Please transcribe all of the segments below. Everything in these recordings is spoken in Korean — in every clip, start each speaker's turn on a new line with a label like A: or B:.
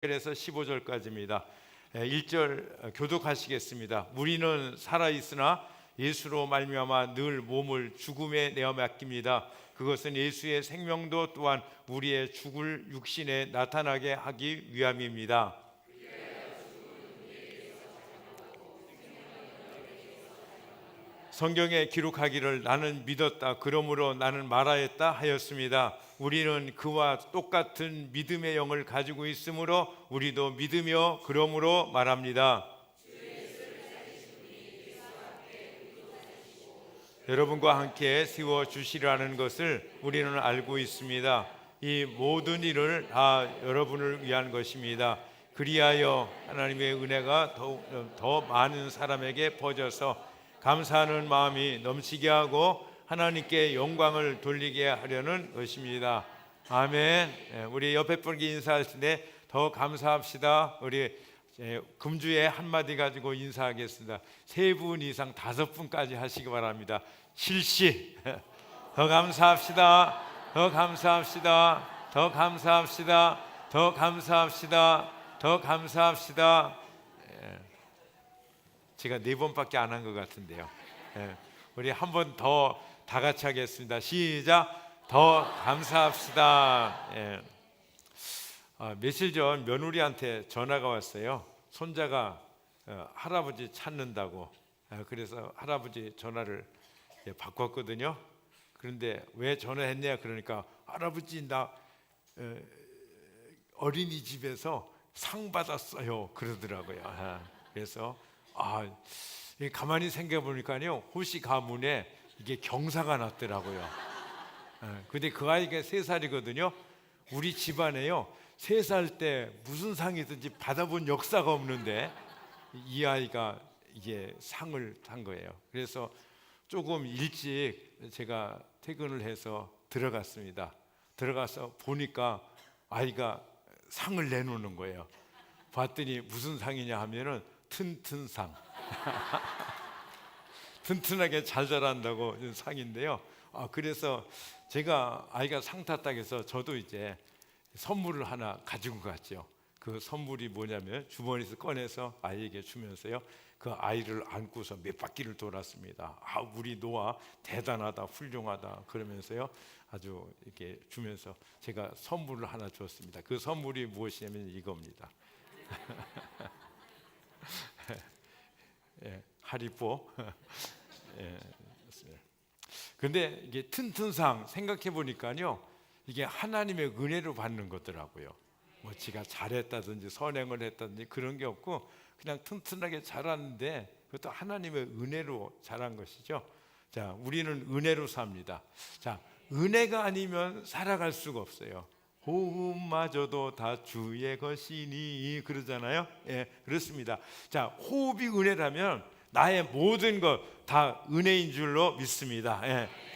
A: 1절에서 15절까지입니다. 1절 교독하시겠습니다. 우리는 살아있으나 예수로 말미암아 늘 몸을 죽음에 내어 맡깁니다. 그것은 예수의 생명도 또한 우리의 죽을 육신에 나타나게 하기 위함입니다. 성경에 기록하기를 나는 믿었다 그러므로 나는 말하였다 하였습니다. 우리는 그와 똑같은 믿음의 영을 가지고 있으므로 우리도 믿으며 그러므로 말합니다. 여러분과 함께 세워주시라는 것을 우리는 알고 있습니다. 이 모든 일을 다 여러분을 위한 것입니다. 그리하여 하나님의 은혜가 더 많은 사람에게 퍼져서 감사하는 마음이 넘치게 하고 하나님께 영광을 돌리게 하려는 것입니다. 아멘. 우리 옆에 분께 인사하실 때 더 감사합시다. 우리 금주에 한마디 가지고 인사하겠습니다. 3분 이상 5분까지 하시기 바랍니다. 실시. 더 감사합시다. 더 감사합시다. 더 감사합시다. 더 감사합시다. 더 감사합시다. 제가 4번밖에 안 한 것 같은데요. 우리 한 번 더 다 같이 하겠습니다. 시작. 더 감사합시다. 며칠 전 며느리한테 전화가 왔어요. 손자가 할아버지 찾는다고. 그래서 할아버지 전화를 바꿨거든요. 그런데 왜 전화했냐 그러니까 할아버지 나 어린이집에서 상 받았어요 그러더라고요. 그래서 가만히 생각해보니까요 호시 가문에 이게 경사가 났더라고요. 근데 그 아이가 3살이거든요. 우리 집안에요 3살 때 무슨 상이든지 받아본 역사가 없는데 이 아이가 이게 상을 탄 거예요. 그래서 조금 일찍 제가 퇴근을 해서 들어갔습니다. 들어가서 보니까 아이가 상을 내놓는 거예요. 봤더니 무슨 상이냐 하면은 튼튼상. 튼튼하게 잘 자란다고 상인데요. 그래서 제가 아이가 상 탔다고 해서 저도 이제 선물을 하나 가지고 갔죠. 그 선물이 뭐냐면 주머니에서 꺼내서 아이에게 주면서요. 그 아이를 안고서 몇 바퀴를 돌았습니다. 우리 노아 대단하다, 훌륭하다 그러면서요. 아주 이렇게 주면서 제가 선물을 하나 줬습니다. 그 선물이 무엇이냐면 이겁니다. 하리보. 근데 이게 튼튼상 생각해 보니까요, 이게 하나님의 은혜로 받는 거더라고요. 뭐 지가 잘했다든지 선행을 했다든지 그런 게 없고 그냥 튼튼하게 자랐는데 그것도 하나님의 은혜로 자란 것이죠. 자, 우리는 은혜로 삽니다. 자, 은혜가 아니면 살아갈 수가 없어요. 호흡마저도 다 주의 것이니 그러잖아요. 그렇습니다. 자, 호흡이 은혜라면 나의 모든 것 다 은혜인 줄로 믿습니다.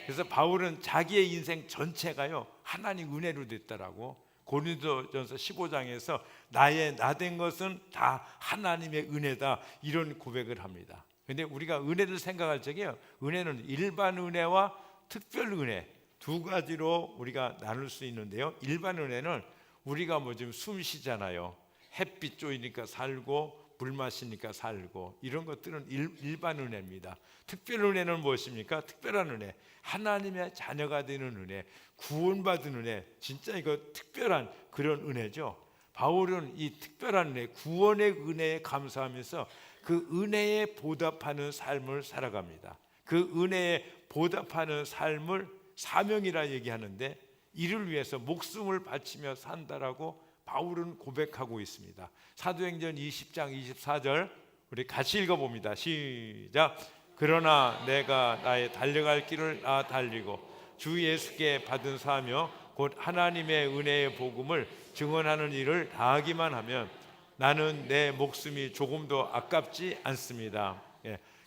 A: 그래서 바울은 자기의 인생 전체가요 하나님 은혜로 됐다라고 고린도전서 15장에서 나의 나된 것은 다 하나님의 은혜다 이런 고백을 합니다. 그런데 우리가 은혜를 생각할 적에 은혜는 일반 은혜와 특별 은혜 두 가지로 우리가 나눌 수 있는데요. 일반 은혜는 우리가 뭐 지금 숨 쉬잖아요. 햇빛 쬐니까 살고 물 마시니까 살고 이런 것들은 일반 은혜입니다. 특별 은혜는 무엇입니까? 특별한 은혜, 하나님의 자녀가 되는 은혜, 구원받은 은혜, 진짜 이거 특별한 그런 은혜죠. 바울은 이 특별한 은혜, 구원의 은혜에 감사하면서 그 은혜에 보답하는 삶을 살아갑니다. 그 은혜에 보답하는 삶을 사명이라 얘기하는데 이를 위해서 목숨을 바치며 산다라고 바울은 고백하고 있습니다. 사도행전 20장 24절 우리 같이 읽어봅니다. 시작. 그러나 내가 나의 달려갈 길을 달리고 주 예수께 받은 사명 곧 하나님의 은혜의 복음을 증언하는 일을 다하기만 하면 나는 내 목숨이 조금도 아깝지 않습니다.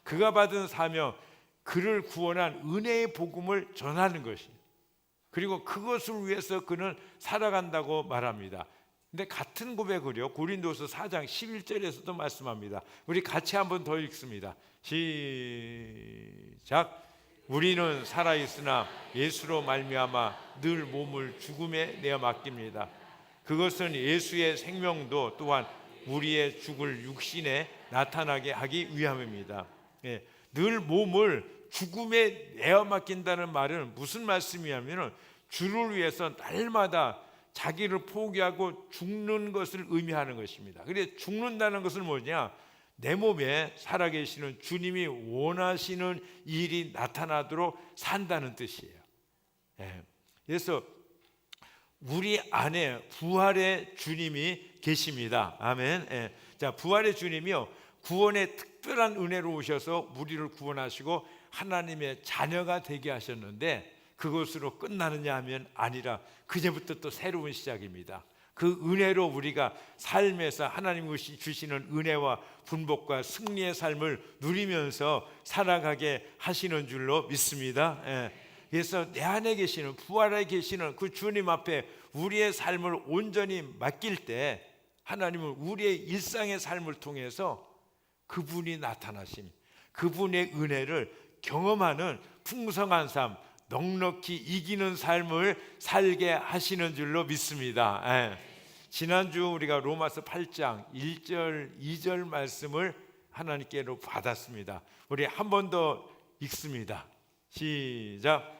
A: 그가 받은 사명 그를 구원한 은혜의 복음을 전하는 것이 그리고 그것을 위해서 그는 살아간다고 말합니다. 근데 같은 고백을요 고린도서 4장 11절에서도 말씀합니다. 우리 같이 한번 더 읽습니다. 시작. 우리는 살아있으나 예수로 말미암아 늘 몸을 죽음에 내어 맡깁니다. 그것은 예수의 생명도 또한 우리의 죽을 육신에 나타나게 하기 위함입니다. 늘 몸을 죽음에 내어 맡긴다는 말은 무슨 말씀이냐면 주를 위해서 날마다 자기를 포기하고 죽는 것을 의미하는 것입니다. 그런데 죽는다는 것은 뭐냐? 내 몸에 살아계시는 주님이 원하시는 일이 나타나도록 산다는 뜻이에요. 그래서 우리 안에 부활의 주님이 계십니다. 아멘. 자, 부활의 주님이요, 구원의 특별한 은혜로 오셔서 우리를 구원하시고 하나님의 자녀가 되게 하셨는데, 그것으로 끝나느냐 하면 아니라 그제부터 또 새로운 시작입니다. 그 은혜로 우리가 삶에서 하나님이 주시는 은혜와 분복과 승리의 삶을 누리면서 살아가게 하시는 줄로 믿습니다. 그래서 내 안에 계시는, 부활에 계시는 그 주님 앞에 우리의 삶을 온전히 맡길 때 하나님은 우리의 일상의 삶을 통해서 그분이 나타나심, 그분의 은혜를 경험하는 풍성한 삶, 넉넉히 이기는 삶을 살게 하시는 줄로 믿습니다. 지난주 우리가 로마서 8장 1절 2절 말씀을 하나님께로 받았습니다. 우리 한 번 더 읽습니다. 시작.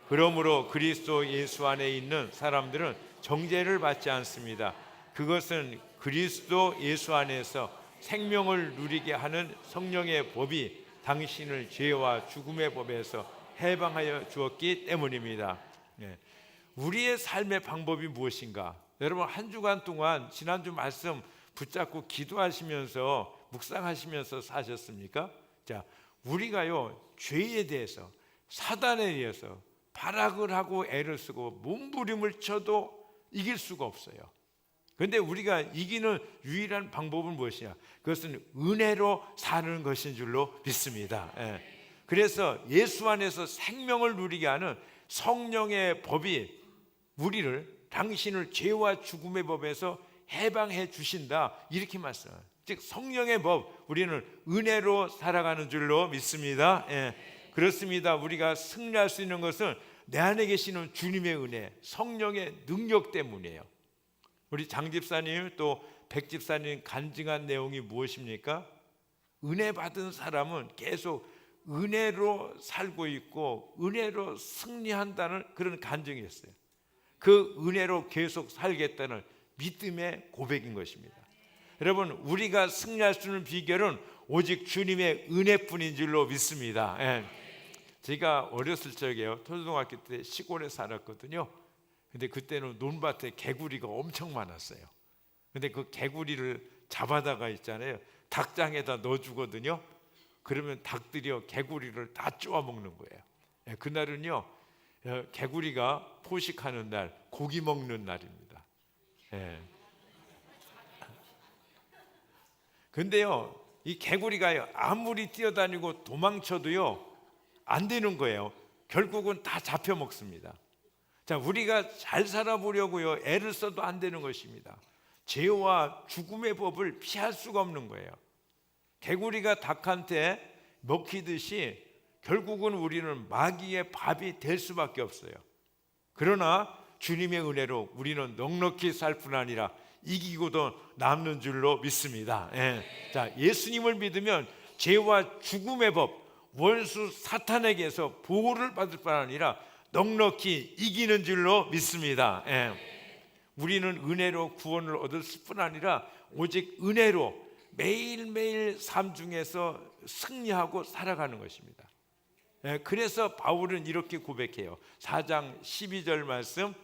A: 그러므로 그리스도 예수 안에 있는 사람들은 정죄를 받지 않습니다. 그것은 그리스도 예수 안에서 생명을 누리게 하는 성령의 법이 당신을 죄와 죽음의 법에서 해방하여 주었기 때문입니다. 우리의 삶의 방법이 무엇인가? 여러분, 한 주간 동안 지난주 말씀 붙잡고 기도하시면서 묵상하시면서 사셨습니까? 자, 우리가요, 죄에 대해서, 사단에 대해서 발악을 하고 애를 쓰고 몸부림을 쳐도 이길 수가 없어요. 그런데 우리가 이기는 유일한 방법은 무엇이냐? 그것은 은혜로 사는 것인 줄로 믿습니다. 그래서 예수 안에서 생명을 누리게 하는 성령의 법이 우리를, 당신을 죄와 죽음의 법에서 해방해 주신다, 이렇게 말씀해요. 즉 성령의 법, 우리는 은혜로 살아가는 줄로 믿습니다. 그렇습니다. 우리가 승리할 수 있는 것은 내 안에 계시는 주님의 은혜, 성령의 능력 때문이에요. 우리 장 집사님 또 백 집사님 간증한 내용이 무엇입니까? 은혜 받은 사람은 계속 은혜로 살고 있고 은혜로 승리한다는 그런 간증이었어요. 그 은혜로 계속 살겠다는 믿음의 고백인 것입니다. 여러분, 우리가 승리할 수 있는 비결은 오직 주님의 은혜뿐인 줄로 믿습니다. 제가 어렸을 적에요, 초등학교 때 시골에 살았거든요. 근데 그때는 논밭에 개구리가 엄청 많았어요. 근데 그 개구리를 잡아다가 있잖아요, 닭장에다 넣어주거든요. 그러면 닭들이요, 개구리를 다 쪼아 먹는 거예요. 그날은요, 개구리가 포식하는 날, 고기 먹는 날입니다. 근데요, 이 개구리가 아무리 뛰어다니고 도망쳐도요 안 되는 거예요. 결국은 다 잡혀 먹습니다. 자, 우리가 잘 살아보려고요 애를 써도 안 되는 것입니다. 죄와 죽음의 법을 피할 수가 없는 거예요. 개구리가 닭한테 먹히듯이 결국은 우리는 마귀의 밥이 될 수밖에 없어요. 그러나 주님의 은혜로 우리는 넉넉히 살 뿐 아니라 이기고도 남는 줄로 믿습니다. 자, 예수님을 믿으면 죄와 죽음의 법, 원수 사탄에게서 보호를 받을 뿐 아니라 넉넉히 이기는 줄로 믿습니다. 우리는 은혜로 구원을 얻을 뿐 아니라 오직 은혜로 매일매일 삶 중에서 승리하고 살아가는 것입니다. 그래서 바울은 이렇게 고백해요. 4장 12절 말씀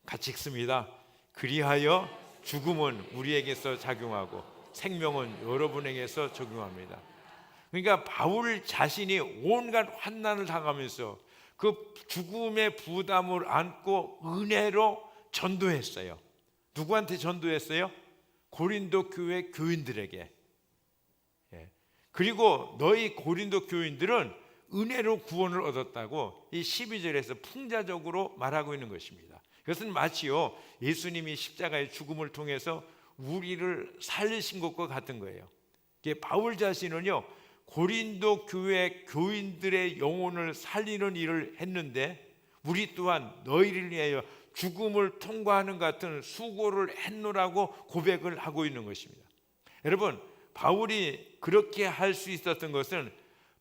A: 같이 읽습니다. 그리하여 죽음은 우리에게서 작용하고 생명은 여러분에게서 적용합니다. 그러니까 바울 자신이 온갖 환난을 당하면서 그 죽음의 부담을 안고 은혜로 전도했어요. 누구한테 전도했어요? 고린도 교회 교인들에게. 그리고 너희 고린도 교인들은 은혜로 구원을 얻었다고 이 12절에서 풍자적으로 말하고 있는 것입니다. 그것은 마치요, 예수님이 십자가의 죽음을 통해서 우리를 살리신 것과 같은 거예요. 바울 자신은요, 고린도 교회 교인들의 영혼을 살리는 일을 했는데 우리 또한 너희를 위하여 죽음을 통과하는 것 같은 수고를 했노라고 고백을 하고 있는 것입니다. 여러분, 바울이 그렇게 할 수 있었던 것은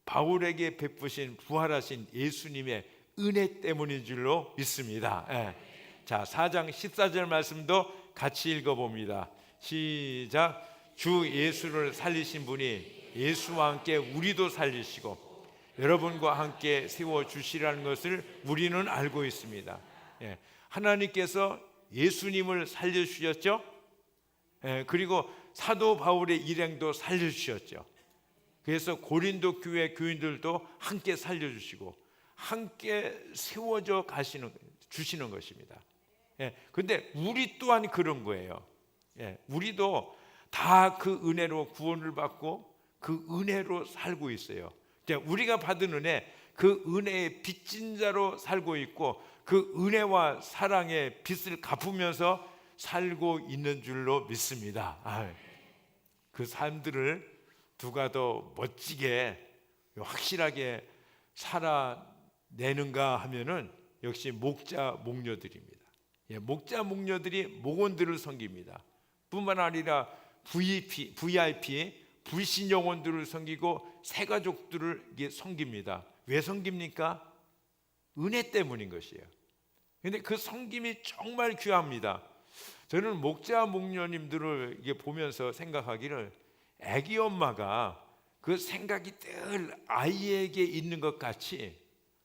A: 바울에게 베푸신 부활하신 예수님의 은혜 때문인 줄로 믿습니다. 예. 자, 4장 14절 말씀도 같이 읽어봅니다. 시작. 주 예수를 살리신 분이 예수와 함께 우리도 살리시고 여러분과 함께 세워주시라는 것을 우리는 알고 있습니다. 예. 하나님께서 예수님을 살려주셨죠. 예. 그리고 사도 바울의 일행도 살려주셨죠. 그래서 고린도 교회 교인들도 함께 살려주시고 함께 세워져 주시는 것입니다. 예, 근데 우리 또한 그런 거예요. 예, 우리도 다 그 은혜로 구원을 받고 그 은혜로 살고 있어요. 우리가 받은 은혜, 그 은혜의 빚진 자로 살고 있고 그 은혜와 사랑의 빚을 갚으면서 살고 있는 줄로 믿습니다. 그 삶들을 누가 더 멋지게 확실하게 살아내는가 하면은 역시 목자 목녀들입니다. 예, 목자 목녀들이 목원들을 섬깁니다. 뿐만 아니라 VIP 불신 영혼들을 섬기고 새 가족들을 섬깁니다. 왜 섬깁니까? 은혜 때문인 것이에요. 그런데 그 섬김이 정말 귀합니다. 저는 목자 목녀님들을 이게 보면서 생각하기를 아기 엄마가 그 생각이 늘 아이에게 있는 것 같이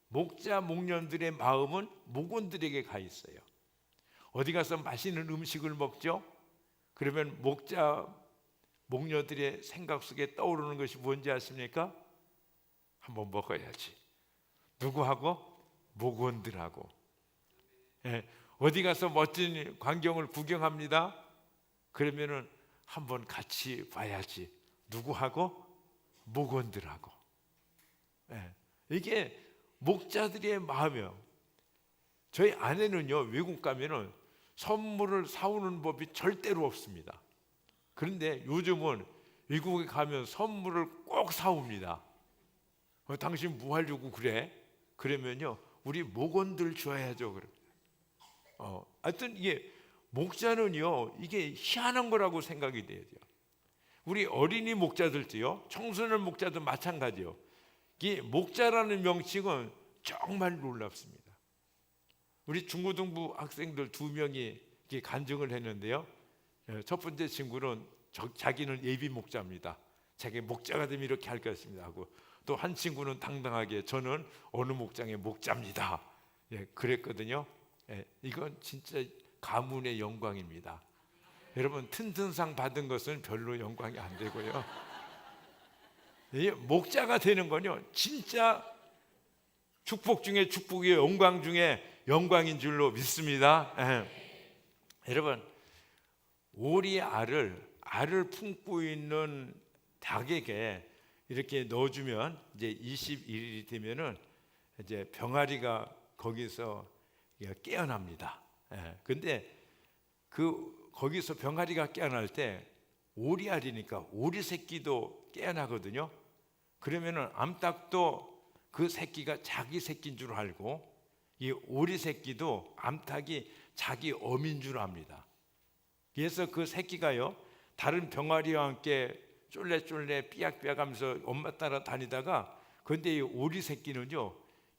A: 목자 목녀들의 마음은 목원들에게 가 있어요. 어디 가서 맛있는 음식을 먹죠? 그러면 목자 목녀들의 생각 속에 떠오르는 것이 뭔지 아십니까? 한번 먹어야지. 누구하고? 목원들하고. 예, 어디 가서 멋진 광경을 구경합니다. 그러면은 한번 같이 봐야지. 누구하고? 목원들하고. 예, 이게 목자들의 마음이에요. 저희 아내는요, 외국 가면은 선물을 사오는 법이 절대로 없습니다. 그런데 요즘은 외국에 가면 선물을 꼭 사옵니다. 당신 뭐 하려고 그래? 그러면요, 우리 목원들 줘야죠. 하여튼 이게 목자는요, 이게 희한한 거라고 생각이 돼요. 우리 어린이 목자들도요, 청소년 목자도 마찬가지요. 이 목자라는 명칭은 정말 놀랍습니다. 우리 중고등부 학생들 2명이 간증을 했는데요. 첫 번째 친구는 자기는 예비 목자입니다. 자기 목자가 되면 이렇게 할 것입니다 하고, 또 한 친구는 당당하게 저는 어느 목장의 목자입니다. 예, 그랬거든요. 예, 이건 진짜 가문의 영광입니다. 여러분, 튼튼상 받은 것은 별로 영광이 안 되고요. 목자가 되는 건요, 진짜 축복 중에 축복이에요. 영광 중에 영광인 줄로 믿습니다. 여러분, 오리 알을 품고 있는 닭에게 이렇게 넣어주면 이제 21일이 되면은 이제 병아리가 거기서 깨어납니다. 근데 거기서 병아리가 깨어날 때 오리 알이니까 오리 새끼도 깨어나거든요. 그러면은 암탉도 그 새끼가 자기 새끼인 줄 알고 이 오리 새끼도 암탉이 자기 어민 줄 압니다. 그래서 그 새끼가요, 다른 병아리와 함께 쫄래쫄래 삐약삐약하면서 엄마 따라 다니다가, 근데 이 오리 새끼는요,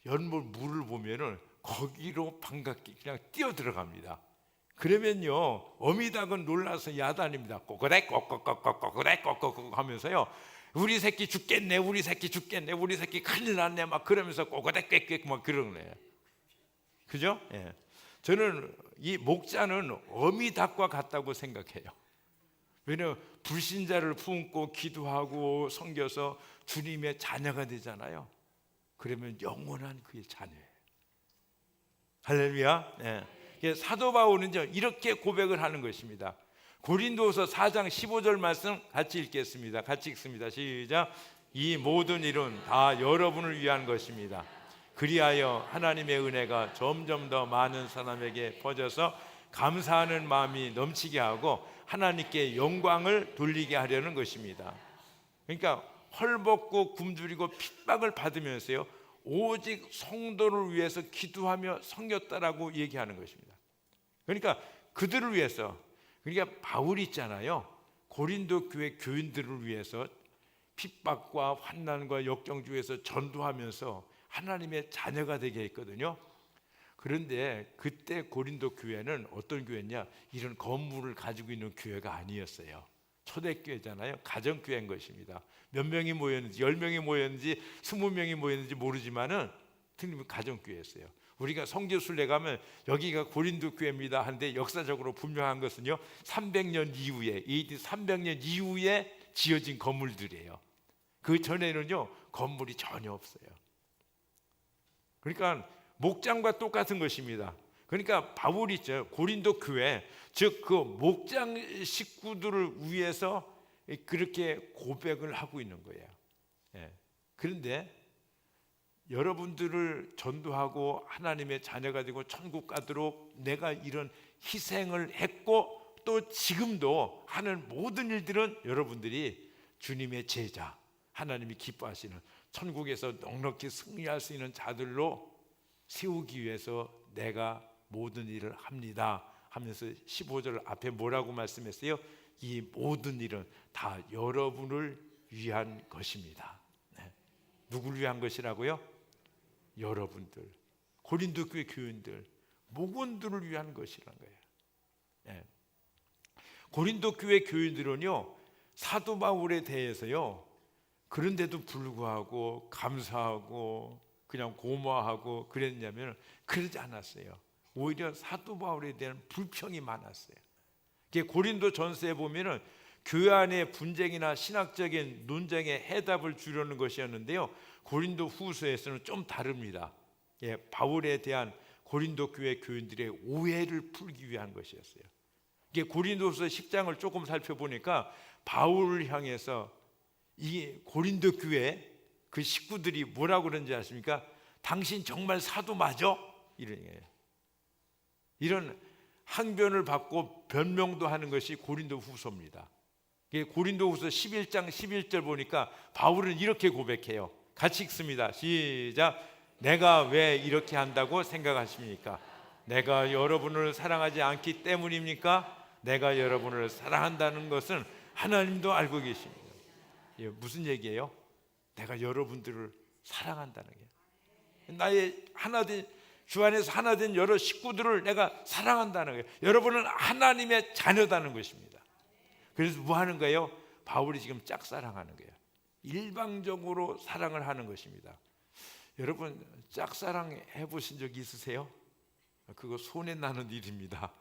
A: 연못 물을 보면은 거기로 반갑게 그냥 뛰어 들어갑니다. 그러면요, 어미닭은 놀라서 야단입니다. 꼬꼬댁 꼬꼬꼬꼬 꼬꼬댁 꼬꼬꼬 하면서요, 우리 새끼 죽겠네, 우리 새끼 죽겠네, 우리 새끼 큰일 났네, 막 그러면서 꼬꼬댁 꽥꽥 막 그러네요. 그죠? 예. 저는 이 목자는 어미닭과 같다고 생각해요. 왜냐하면 불신자를 품고 기도하고 섬겨서 주님의 자녀가 되잖아요. 그러면 영원한 그의 자녀예요. 할렐루야. 예. 사도 바울은 이렇게 고백을 하는 것입니다. 고린도서 4장 15절 말씀 같이 읽겠습니다. 같이 읽습니다. 시작. 이 모든 일은 다 여러분을 위한 것입니다. 그리하여 하나님의 은혜가 점점 더 많은 사람에게 퍼져서 감사하는 마음이 넘치게 하고 하나님께 영광을 돌리게 하려는 것입니다. 그러니까 헐벗고 굶주리고 핍박을 받으면서요, 오직 성도를 위해서 기도하며 섬겼다라고 얘기하는 것입니다. 그러니까 그들을 위해서, 그러니까 바울이 있잖아요. 고린도 교회 교인들을 위해서 핍박과 환난과 역경주에서 전도하면서 하나님의 자녀가 되게 했거든요. 그런데 그때 고린도 교회는 어떤 교회냐, 이런 건물을 가지고 있는 교회가 아니었어요. 초대교회잖아요. 가정교회인 것입니다. 몇 명이 모였는지, 10명이 모였는지 20명이 모였는지 모르지만은 틀림없이 가정교회였어요. 우리가 성지순례 가면 여기가 고린도 교회입니다 하는데, 역사적으로 분명한 것은요, 300년 이후에, AD 300년 이후에 지어진 건물들이에요. 그 전에는요 건물이 전혀 없어요. 그러니까 목장과 똑같은 것입니다. 그러니까 바울이 있죠, 고린도 교회, 즉 그 목장 식구들을 위해서 그렇게 고백을 하고 있는 거예요. 예. 그런데 여러분들을 전도하고 하나님의 자녀가 되고 천국 가도록 내가 이런 희생을 했고, 또 지금도 하는 모든 일들은 여러분들이 주님의 제자, 하나님이 기뻐하시는 천국에서 넉넉히 승리할 수 있는 자들로 세우기 위해서 내가 모든 일을 합니다 하면서 15절 앞에 뭐라고 말씀했어요? 이 모든 일은 다 여러분을 위한 것입니다. 네. 누구를 위한 것이라고요? 여러분들, 고린도 교회 교인들, 목원들을 위한 것이라는 거예요. 네. 고린도 교회 교인들은요, 사도 바울에 대해서요, 그런데도 불구하고 감사하고 그냥 고마워하고 그랬냐면 그러지 않았어요. 오히려 사도 바울에 대한 불평이 많았어요. 고린도 전서에 보면은 교회 안의 분쟁이나 신학적인 논쟁에 해답을 주려는 것이었는데요, 고린도 후서에서는 좀 다릅니다. 바울에 대한 고린도 교회 교인들의 오해를 풀기 위한 것이었어요. 고린도후서 10장을 조금 살펴보니까 바울을 향해서 이 고린도 교회 그 식구들이 뭐라고 그러는지 아십니까? 당신 정말 사도 맞아? 이런 거예요. 이런 항변을 받고 변명도 하는 것이 고린도 후서입니다. 고린도 후서 11장 11절 보니까 바울은 이렇게 고백해요. 같이 읽습니다. 시작. 내가 왜 이렇게 한다고 생각하십니까? 내가 여러분을 사랑하지 않기 때문입니까? 내가 여러분을 사랑한다는 것은 하나님도 알고 계십니다. 무슨 얘기예요? 내가 여러분들을 사랑한다는 게, 나의 하나된 주 안에서 하나된 여러 식구들을 내가 사랑한다는 거예요. 여러분은 하나님의 자녀다는 것입니다. 그래서 뭐 하는 거예요? 바울이 지금 짝사랑하는 거예요. 일방적으로 사랑을 하는 것입니다. 여러분 짝사랑 해보신 적 있으세요? 그거 손해 나는 일입니다.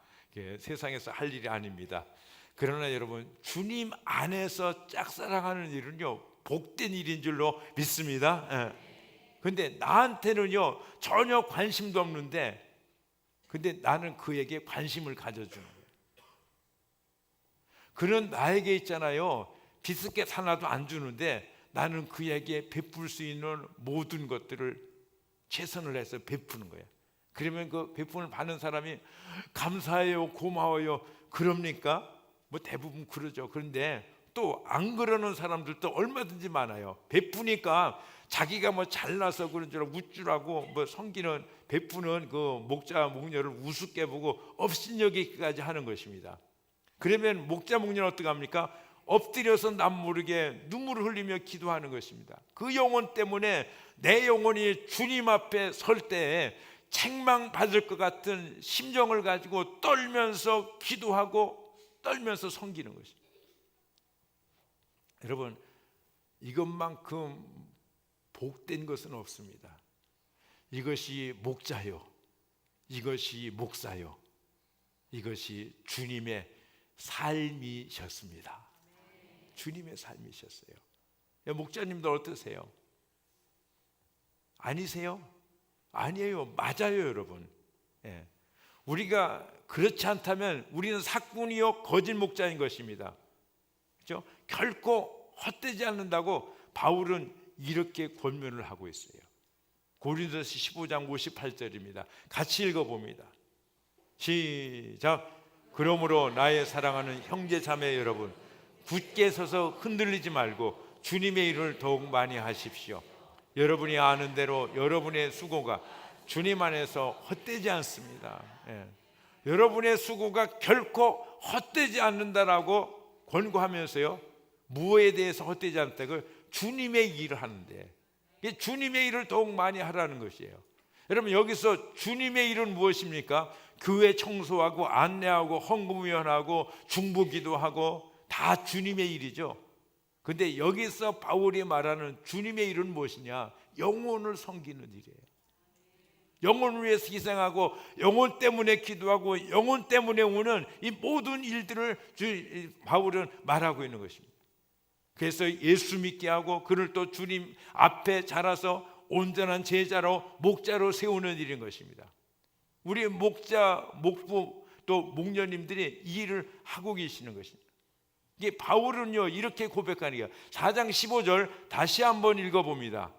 A: 세상에서 할 일이 아닙니다. 그러나 여러분 주님 안에서 짝사랑하는 일은요 복된 일인 줄로 믿습니다. 근데 나한테는요 전혀 관심도 없는데, 근데 나는 그에게 관심을 가져주는 거예요. 그런 나에게 있잖아요, 비스켓 하나도 안 주는데 나는 그에게 베풀 수 있는 모든 것들을 최선을 해서 베푸는 거예요. 그러면 그 베품을 받는 사람이 감사해요, 고마워요, 그럽니까? 뭐 대부분 그러죠. 그런데 또 안 그러는 사람들도 얼마든지 많아요. 베푸니까 자기가 뭐 잘나서 그런 줄 알고 웃주라고 뭐 섬기는, 베푸는 그 목자 목녀를 우습게 보고 업신여기까지 하는 것입니다. 그러면 목자 목녀는 어떻게 합니까? 엎드려서 남 모르게 눈물을 흘리며 기도하는 것입니다. 그 영혼 때문에 내 영혼이 주님 앞에 설 때에 책망받을 것 같은 심정을 가지고 떨면서 기도하고 떨면서 섬기는 것입니다. 여러분 이것만큼 복된 것은 없습니다. 이것이 목자요, 이것이 목사요, 이것이 주님의 삶이셨습니다. 주님의 삶이셨어요. 목자님들 어떠세요? 아니세요? 아니에요. 맞아요, 여러분. 우리가 그렇지 않다면 우리는 사꾼이요 거짓 목자인 것입니다. 그렇죠? 결코 헛되지 않는다고 바울은 이렇게 권면을 하고 있어요. 고린도서 15장 58절입니다. 같이 읽어봅니다. 시작. 그러므로 나의 사랑하는 형제 자매 여러분, 굳게 서서 흔들리지 말고 주님의 일을 더욱 많이 하십시오. 여러분이 아는 대로 여러분의 수고가 주님 안에서 헛되지 않습니다. 여러분의 수고가 결코 헛되지 않는다라고 권고하면서요, 무엇에 대해서 헛되지 않다? 그 주님의 일을 하는데, 주님의 일을 더욱 많이 하라는 것이에요. 여러분, 여기서 주님의 일은 무엇입니까? 교회 청소하고 안내하고 헌금위원하고 중보기도하고 다 주님의 일이죠. 근데 여기서 바울이 말하는 주님의 일은 무엇이냐? 영혼을 섬기는 일이에요. 영혼을 위해서 희생하고 영혼 때문에 기도하고 영혼 때문에 오는 이 모든 일들을 바울은 말하고 있는 것입니다. 그래서 예수 믿게 하고 그를 또 주님 앞에 자라서 온전한 제자로 목자로 세우는 일인 것입니다. 우리 목자, 목부 또 목녀님들이 이 일을 하고 계시는 것입니다. 이게 바울은요 이렇게 고백하는 거예요. 4장 15절 다시 한번 읽어봅니다.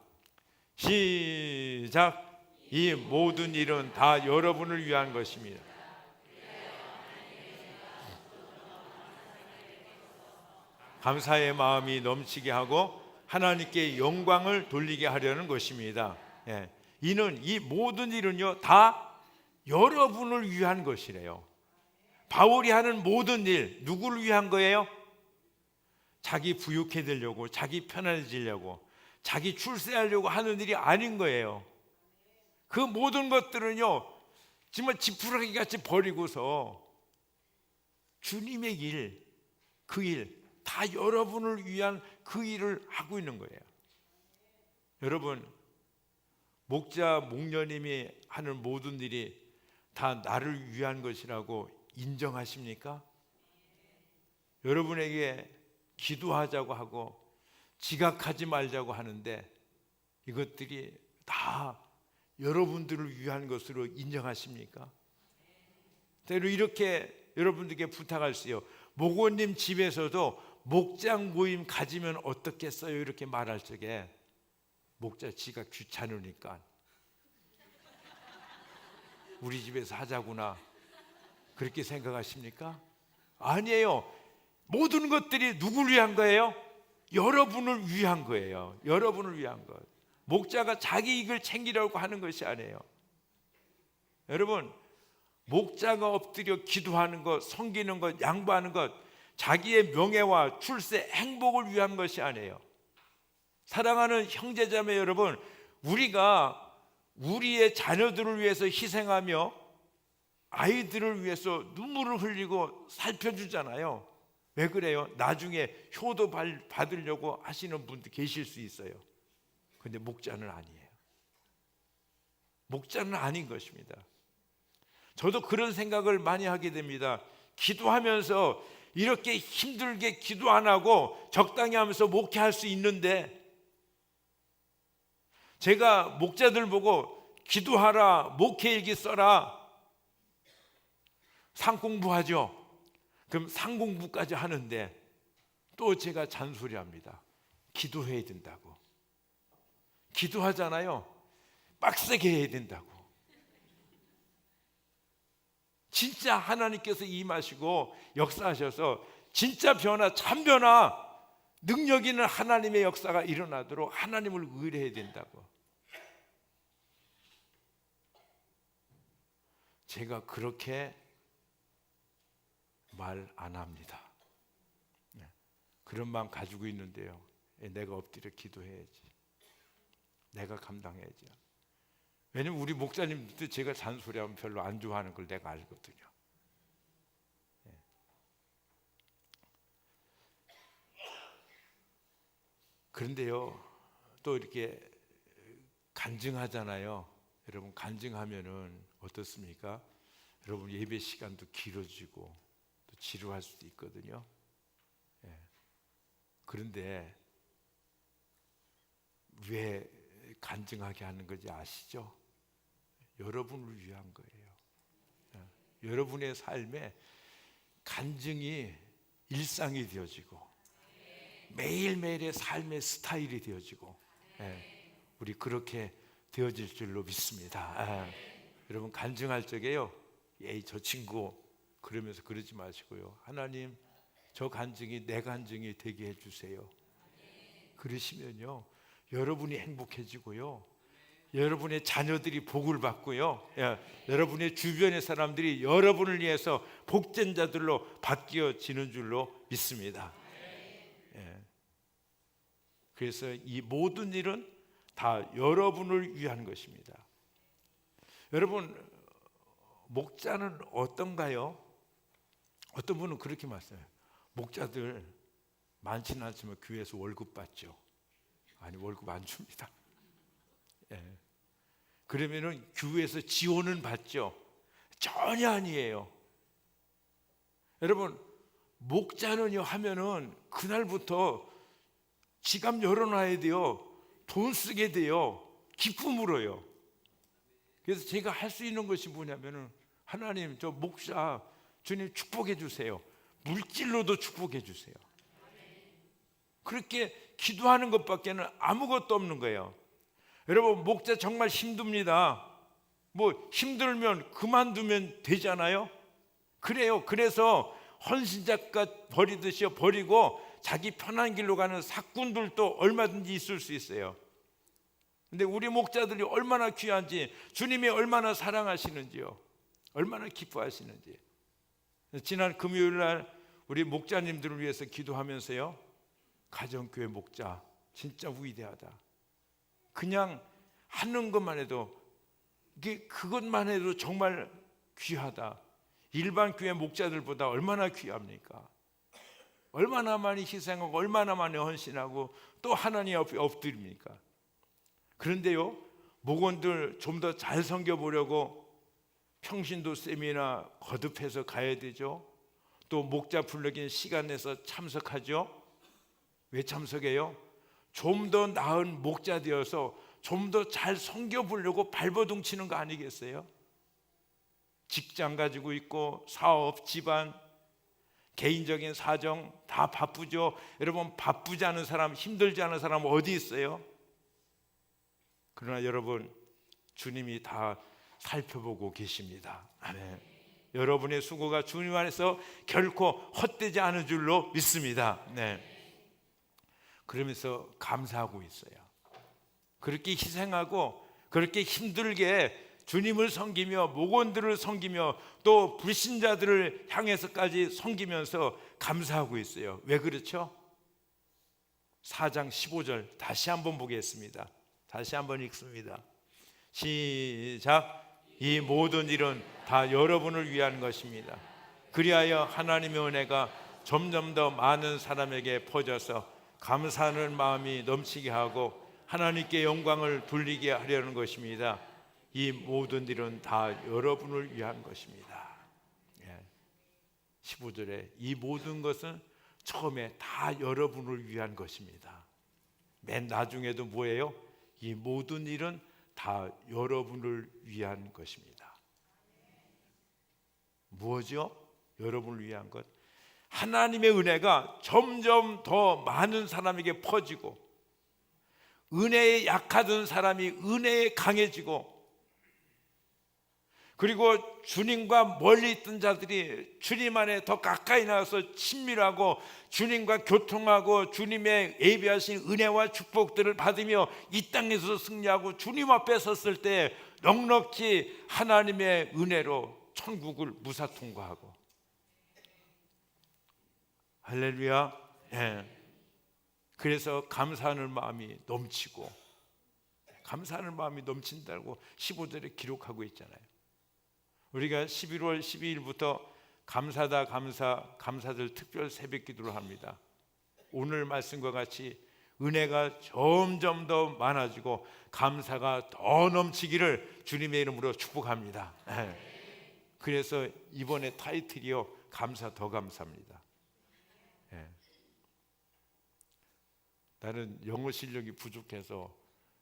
A: 시작. 이 모든 일은 다 여러분을 위한 것입니다. 감사의 마음이 넘치게 하고 하나님께 영광을 돌리게 하려는 것입니다. 예. 이는 이 모든 일은요 다 여러분을 위한 것이래요. 바울이 하는 모든 일 누구를 위한 거예요? 자기 부유해 되려고, 자기 편안해지려고, 자기 출세하려고 하는 일이 아닌 거예요. 그 모든 것들은요 정말 지푸라기 같이 버리고서 주님의 일, 그 일, 다 여러분을 위한 그 일을 하고 있는 거예요. 여러분, 목자, 목녀님이 하는 모든 일이 다 나를 위한 것이라고 인정하십니까? 여러분에게 기도하자고 하고 지각하지 말자고 하는데 이것들이 다 여러분들을 위한 것으로 인정하십니까? 때로 이렇게 여러분들께 부탁할 수 있어요. 목원님 집에서도 목장 모임 가지면 어떻겠어요? 이렇게 말할 적에 목자 지가 귀찮으니까 우리 집에서 하자구나 그렇게 생각하십니까? 아니에요. 모든 것들이 누구를 위한 거예요? 여러분을 위한 거예요. 여러분을 위한 것. 목자가 자기 이익을 챙기려고 하는 것이 아니에요. 여러분, 목자가 엎드려 기도하는 것, 섬기는 것, 양보하는 것, 자기의 명예와 출세, 행복을 위한 것이 아니에요. 사랑하는 형제자매 여러분, 우리가 우리의 자녀들을 위해서 희생하며 아이들을 위해서 눈물을 흘리고 살펴주잖아요. 왜 그래요? 나중에 효도 받으려고 하시는 분도 계실 수 있어요. 근데 목자는 아니에요. 목자는 아닌 것입니다. 저도 그런 생각을 많이 하게 됩니다. 기도하면서 이렇게 힘들게 기도 안 하고 적당히 하면서 목회할 수 있는데, 제가 목자들 보고 기도하라, 목회일기 써라, 상공부하죠. 그럼 상공부까지 하는데 또 제가 잔소리합니다. 기도해야 된다고. 기도하잖아요. 빡세게 해야 된다고. 진짜 하나님께서 임하시고 역사하셔서 진짜 변화, 참 변화, 능력 있는 하나님의 역사가 일어나도록 하나님을 의뢰해야 된다고. 제가 그렇게 말 안 합니다. 그런 마음 가지고 있는데요. 내가 엎드려 기도해야지. 내가 감당해야지. 왜냐면 우리 목사님들도 제가 잔소리하면 별로 안 좋아하는 걸 내가 알거든요. 그런데요, 또 이렇게 간증하잖아요. 여러분, 간증하면은 어떻습니까? 여러분, 예배 시간도 길어지고 또 지루할 수도 있거든요. 그런데 왜 간증하게 하는 건지 아시죠? 여러분을 위한 거예요. 여러분의 삶에 간증이 일상이 되어지고 매일매일의 삶의 스타일이 되어지고, 우리 그렇게 되어질 줄로 믿습니다. 여러분, 간증할 적에요, 에이 저 친구 그러면서 그러지 마시고요, 하나님 저 간증이 내 간증이 되게 해주세요. 그러시면요 여러분이 행복해지고요 여러분의 자녀들이 복을 받고요. 여러분의 주변의 사람들이 여러분을 위해서 복된 자들로 바뀌어지는 줄로 믿습니다. 그래서 이 모든 일은 다 여러분을 위한 것입니다. 여러분, 목자는 어떤가요? 어떤 분은 그렇게 말씀해요. 목자들 많지는 않지만 교회에서 월급 받죠. 아니, 월급 안 줍니다. 그러면은 교회에서 지원은 받죠. 전혀 아니에요. 여러분, 목자는요 하면은 그날부터 지갑 열어놔야 돼요. 돈 쓰게 돼요. 기쁨으로요. 그래서 제가 할 수 있는 것이 뭐냐면은, 하나님, 저 목자 주님 축복해 주세요. 물질로도 축복해 주세요. 그렇게 기도하는 것밖에는 아무것도 없는 거예요. 여러분, 목자 정말 힘듭니다. 뭐 힘들면 그만두면 되잖아요. 그래요. 그래서 헌신자가 버리듯이 버리고 자기 편한 길로 가는 사꾼들도 얼마든지 있을 수 있어요. 근데 우리 목자들이 얼마나 귀한지, 주님이 얼마나 사랑하시는지요, 얼마나 기뻐하시는지. 지난 금요일 날 우리 목자님들을 위해서 기도하면서요, 가정교회 목자 진짜 위대하다. 그냥 하는 것만 해도, 그것만 해도 정말 귀하다. 일반 교회 목자들보다 얼마나 귀합니까? 얼마나 많이 희생하고 얼마나 많이 헌신하고 또 하나님 앞에 엎드립니까? 그런데요, 목원들 좀 더 잘 섬겨보려고 평신도 세미나 거듭해서 가야 되죠. 또 목자 불러긴 시간 내서 참석하죠. 왜 참석해요? 좀 더 나은 목자 되어서 좀 더 잘 섬겨보려고 발버둥 치는 거 아니겠어요? 직장 가지고 있고 사업, 집안, 개인적인 사정 다 바쁘죠. 여러분, 바쁘지 않은 사람, 힘들지 않은 사람 어디 있어요? 그러나 여러분, 주님이 다 살펴보고 계십니다. 아멘. 여러분의 수고가 주님 안에서 결코 헛되지 않은 줄로 믿습니다. 네. 그러면서 감사하고 있어요. 그렇게 희생하고 그렇게 힘들게 주님을 섬기며 목원들을 섬기며 또 불신자들을 향해서까지 섬기면서 감사하고 있어요. 왜 그렇죠? 4장 15절 다시 한번 보겠습니다. 다시 한번 읽습니다. 시작. 이 모든 일은 다 여러분을 위한 것입니다. 그리하여 하나님의 은혜가 점점 더 많은 사람에게 퍼져서 감사하는 마음이 넘치게 하고 하나님께 영광을 돌리게 하려는 것입니다. 이 모든 일은 다 여러분을 위한 것입니다. 15절에 이 모든 것은 처음에 다 여러분을 위한 것입니다. 맨 나중에도 뭐예요? 이 모든 일은 다 여러분을 위한 것입니다. 뭐죠? 여러분을 위한 것. 하나님의 은혜가 점점 더 많은 사람에게 퍼지고 은혜에 약하던 사람이 은혜에 강해지고, 그리고 주님과 멀리 있던 자들이 주님 안에 더 가까이 나와서 친밀하고 주님과 교통하고 주님의 예비하신 은혜와 축복들을 받으며 이 땅에서 승리하고 주님 앞에 섰을 때 넉넉히 하나님의 은혜로 천국을 무사 통과하고. 할렐루야. 그래서 감사하는 마음이 넘치고, 감사하는 마음이 넘친다고 15절에 기록하고 있잖아요. 우리가 11월 12일부터 감사다 감사들 특별 새벽 기도를 합니다. 오늘 말씀과 같이 은혜가 점점 더 많아지고 감사가 더 넘치기를 주님의 이름으로 축복합니다. 그래서 이번에 타이틀이요, 감사 더 감사입니다. 나는 영어 실력이 부족해서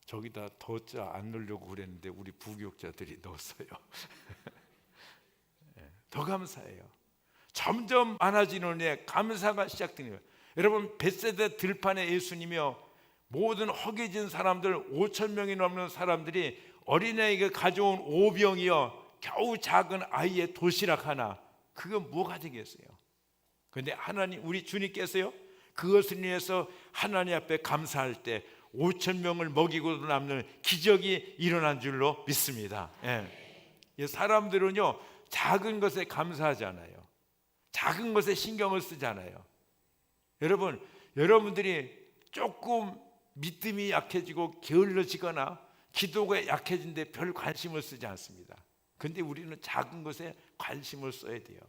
A: 저기다 더자 안 넣으려고 그랬는데 우리 부교육자들이 넣었어요. 더 감사해요. 점점 많아지는 은혜, 감사가 시작되는 거예요. 여러분, 벳세다 들판에 예수님이요, 모든 허기진 사람들 5천 명이 넘는 사람들이 어린아이가 가져온 오병이요, 겨우 작은 아이의 도시락 하나, 그거 뭐가 되겠어요? 그런데 하나님, 우리 주님께서요, 그것을 위해서 하나님 앞에 감사할 때 5천 명을 먹이고도 남는 기적이 일어난 줄로 믿습니다. 사람들은요, 작은 것에 감사하잖아요. 작은 것에 신경을 쓰잖아요. 여러분들이 조금 믿음이 약해지고 게을러지거나 기도가 약해진데 별 관심을 쓰지 않습니다. 근데 우리는 작은 것에 관심을 써야 돼요.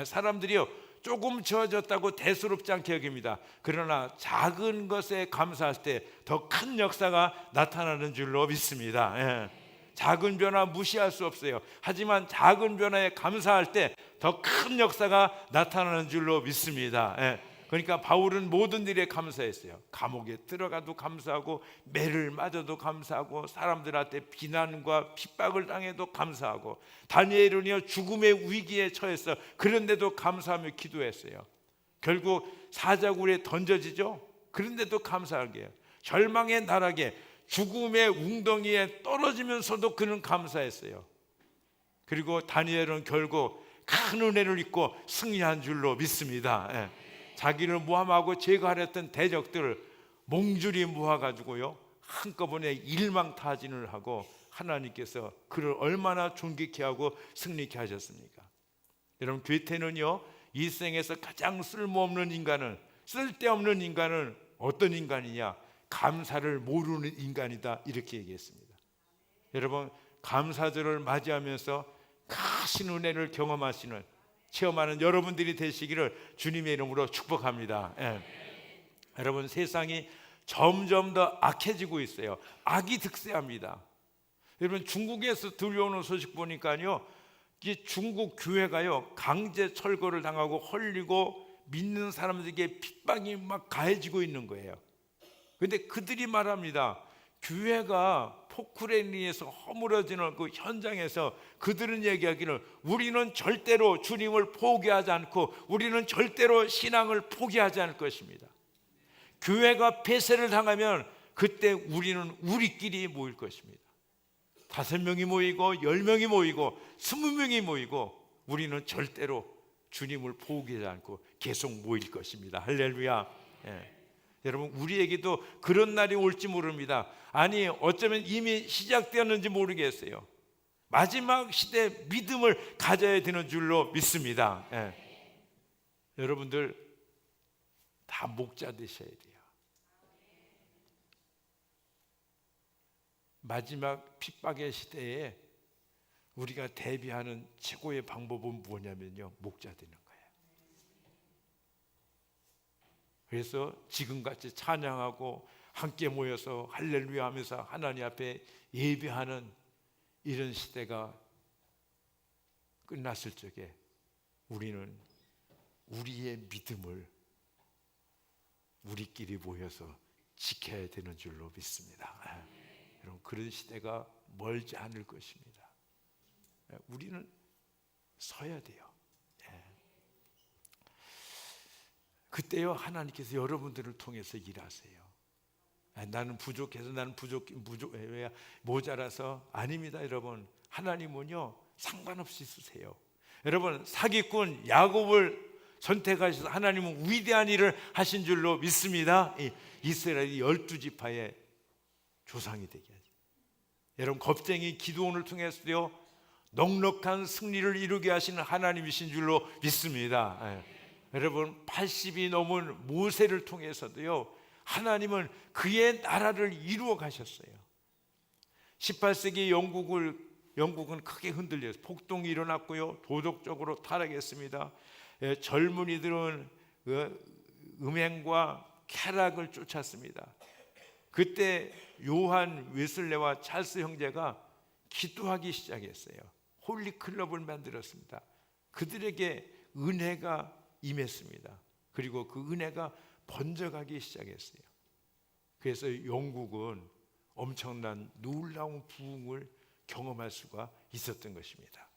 A: 사람들이요, 조금 좋아졌다고 대수롭지 않게 여깁니다. 그러나 작은 것에 감사할 때 더 큰 역사가 나타나는 줄로 믿습니다. 작은 변화 무시할 수 없어요. 하지만 작은 변화에 감사할 때 더 큰 역사가 나타나는 줄로 믿습니다. 그러니까 바울은 모든 일에 감사했어요. 감옥에 들어가도 감사하고, 매를 맞아도 감사하고, 사람들한테 비난과 핍박을 당해도 감사하고, 다니엘은요, 죽음의 위기에 처했어. 그런데도 감사하며 기도했어요. 결국 사자굴에 던져지죠. 그런데도 감사하게 해요. 절망의 나락에, 죽음의 웅덩이에 떨어지면서도 그는 감사했어요. 그리고 다니엘은 결국 큰 은혜를 입고 승리한 줄로 믿습니다. 자기를 모함하고 제거하렸던 대적들을 몽줄이 모아가지고요, 한꺼번에 일망타진을 하고 하나님께서 그를 얼마나 존귀케 하고 승리케 하셨습니까? 여러분, 괴테는요, 이 생에서 가장 쓸모없는 인간은, 쓸데없는 인간은 어떤 인간이냐? 감사를 모르는 인간이다, 이렇게 얘기했습니다. 여러분, 감사절을 맞이하면서 크신 은혜를 경험하시는, 체험하는 여러분들이 되시기를 주님의 이름으로 축복합니다. 여러분, 세상이 점점 더 악해지고 있어요. 악이 득세합니다. 여러분, 중국에서 들려오는 소식 보니까요, 이 중국 교회가요, 강제 철거를 당하고 헐리고 믿는 사람들에게 핍박이 막 가해지고 있는 거예요. 그런데 그들이 말합니다. 교회가 포크레인에 의해서 허물어지는 그 현장에서 그들은 얘기하기를, 우리는 절대로 주님을 포기하지 않고, 우리는 절대로 신앙을 포기하지 않을 것입니다. 교회가 폐쇄를 당하면 그때 우리는 우리끼리 모일 것입니다. 5명이 모이고 10명이 모이고 20명이 모이고 우리는 절대로 주님을 포기하지 않고 계속 모일 것입니다. 할렐루야. 여러분, 우리에게도 그런 날이 올지 모릅니다. 아니, 어쩌면 이미 시작되었는지 모르겠어요. 마지막 시대 믿음을 가져야 되는 줄로 믿습니다. 여러분들 다 목자 되셔야 돼요. 마지막 핍박의 시대에 우리가 대비하는 최고의 방법은 뭐냐면요, 목자 되는 거예요. 그래서 지금같이 찬양하고 함께 모여서 할렐루야 하면서 하나님 앞에 예배하는 이런 시대가 끝났을 적에 우리는 우리의 믿음을 우리끼리 모여서 지켜야 되는 줄로 믿습니다. 여러분, 그런 시대가 멀지 않을 것입니다. 우리는 서야 돼요. 그때요, 하나님께서 여러분들을 통해서 일하세요. 나는 부족해서, 나는 모자라서 아닙니다. 여러분, 하나님은요 상관없이 쓰세요. 여러분, 사기꾼 야곱을 선택하셔서 하나님은 위대한 일을 하신 줄로 믿습니다. 이스라엘이 12지파의 조상이 되게 하죠. 여러분, 겁쟁이 기드온을 통해서요 넉넉한 승리를 이루게 하시는 하나님이신 줄로 믿습니다. 여러분, 80이 넘은 모세를 통해서도요 하나님은 그의 나라를 이루어 가셨어요. 18세기 영국은 크게 흔들려서 폭동이 일어났고요, 도덕적으로 타락했습니다. 젊은이들은 음행과 쾌락을 쫓았습니다. 그때 요한 웨슬레와 찰스 형제가 기도하기 시작했어요. 홀리 클럽을 만들었습니다. 그들에게 은혜가 임했습니다. 그리고 그 은혜가 번져가기 시작했어요. 그래서 영국은 엄청난 놀라운 부흥을 경험할 수가 있었던 것입니다.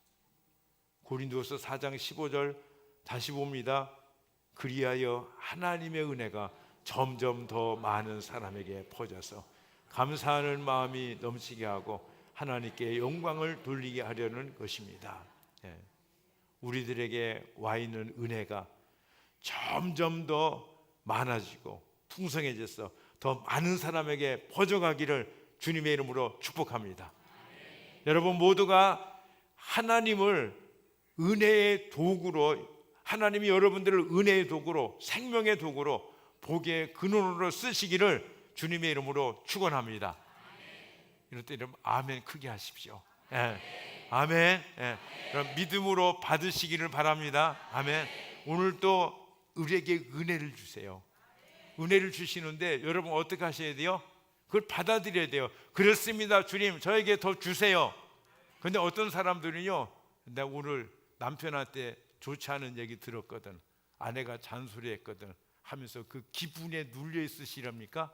A: 고린도서 4장 15절 다시 봅니다. 그리하여 하나님의 은혜가 점점 더 많은 사람에게 퍼져서 감사하는 마음이 넘치게 하고 하나님께 영광을 돌리게 하려는 것입니다. 우리들에게 와 있는 은혜가 점점 더 많아지고 풍성해져서 더 많은 사람에게 퍼져가기를 주님의 이름으로 축복합니다. 여러분 모두가 하나님을 은혜의 도구로, 하나님이 여러분들을 은혜의 도구로, 생명의 도구로, 복의 근원으로 쓰시기를 주님의 이름으로 축원합니다. 이럴 때 여러분 아멘 크게 하십시오. 아멘. 그럼 믿음으로 받으시기를 바랍니다. 아멘. 오늘도 우리에게 은혜를 주세요. 은혜를 주시는데 여러분 어떻게 하셔야 돼요? 그걸 받아들여야 돼요. 그렇습니다 주님, 저에게 더 주세요. 근데 어떤 사람들은요, 나 오늘 남편한테 좋지 않은 얘기 들었거든, 아내가 잔소리했거든 하면서 그 기분에 눌려 있으시랍니까?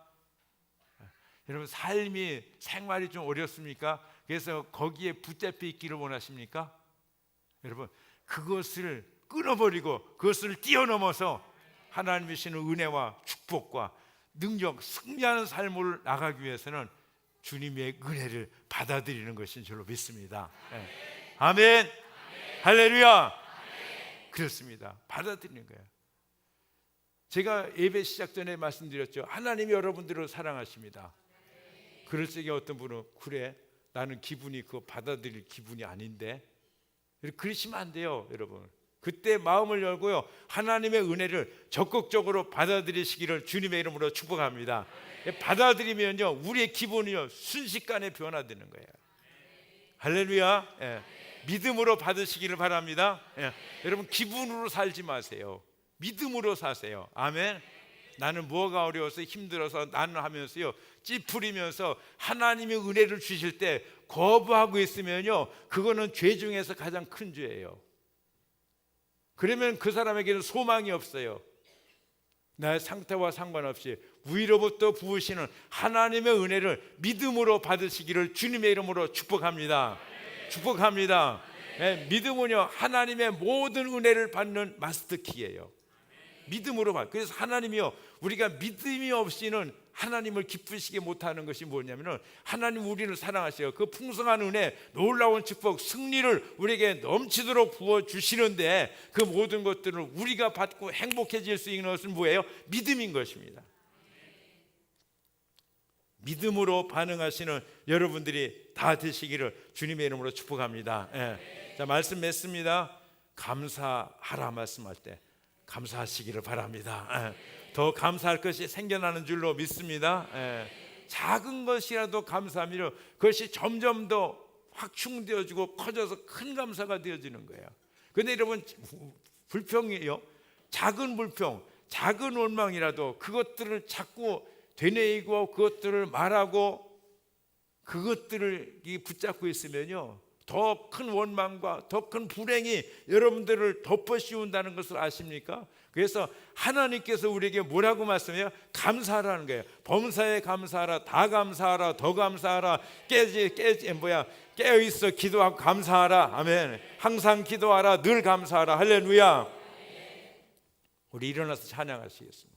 A: 여러분 삶이, 생활이 좀 어렵습니까? 그래서 거기에 붙잡혀 있기를 원하십니까? 여러분 그것을 끊어버리고 그것을 뛰어넘어서 하나님이 주시는 은혜와 축복과 능력, 승리하는 삶을 나가기 위해서는 주님의 은혜를 받아들이는 것인 줄로 믿습니다. 아멘. 할렐루야. 그렇습니다. 받아들이는 거예요. 제가 예배 시작 전에 말씀드렸죠. 하나님이 여러분들을 사랑하십니다. 그럴 적에 어떤 분은 그래 나는 기분이 그거 받아들일 기분이 아닌데, 그러시면 안 돼요. 여러분 그때 마음을 열고요, 하나님의 은혜를 적극적으로 받아들이시기를 주님의 이름으로 축복합니다. 받아들이면요 우리의 기분이요 순식간에 변화되는 거예요. 할렐루야. 믿음으로 받으시기를 바랍니다. 여러분 기분으로 살지 마세요. 믿음으로 사세요. 아멘. 나는 뭐가 어려워서 힘들어서 나는 하면서요 찌푸리면서 하나님의 은혜를 주실 때 거부하고 있으면요, 그거는 죄 중에서 가장 큰 죄예요. 그러면 그 사람에게는 소망이 없어요. 나의 상태와 상관없이 위로부터 부으시는 하나님의 은혜를 믿음으로 받으시기를 주님의 이름으로 축복합니다. 축복합니다. 믿음은요 하나님의 모든 은혜를 받는 마스터키예요. 믿음으로 받. 그래서 하나님이요, 우리가 믿음이 없이는 하나님을 기쁘시게 못하는 것이 뭐냐면은, 하나님 우리를 사랑하셔요. 그 풍성한 은혜, 놀라운 축복, 승리를 우리에게 넘치도록 부어 주시는데, 그 모든 것들을 우리가 받고 행복해질 수 있는 것은 뭐예요? 믿음인 것입니다. 믿음으로 반응하시는 여러분들이 다 되시기를 주님의 이름으로 축복합니다. 자, 말씀 맺습니다. 감사하라 말씀할 때 감사하시기를 바랍니다. 더 감사할 것이 생겨나는 줄로 믿습니다. 작은 것이라도 감사하면 그것이 점점 더 확충되어지고 커져서 큰 감사가 되어지는 거예요. 그런데 여러분 불평이에요. 작은 불평, 작은 원망이라도 그것들을 자꾸 되뇌이고 그것들을 말하고 그것들을 붙잡고 있으면요, 더 큰 원망과 더 큰 불행이 여러분들을 덮어씌운다는 것을 아십니까? 그래서 하나님께서 우리에게 뭐라고 말씀해요? 감사하라는 거예요. 범사에 감사하라, 다 감사하라, 더 감사하라, 깨어있어 기도하고 감사하라. 아멘. 항상 기도하라, 늘 감사하라. 할렐루야. 우리 일어나서 찬양하시겠습니다.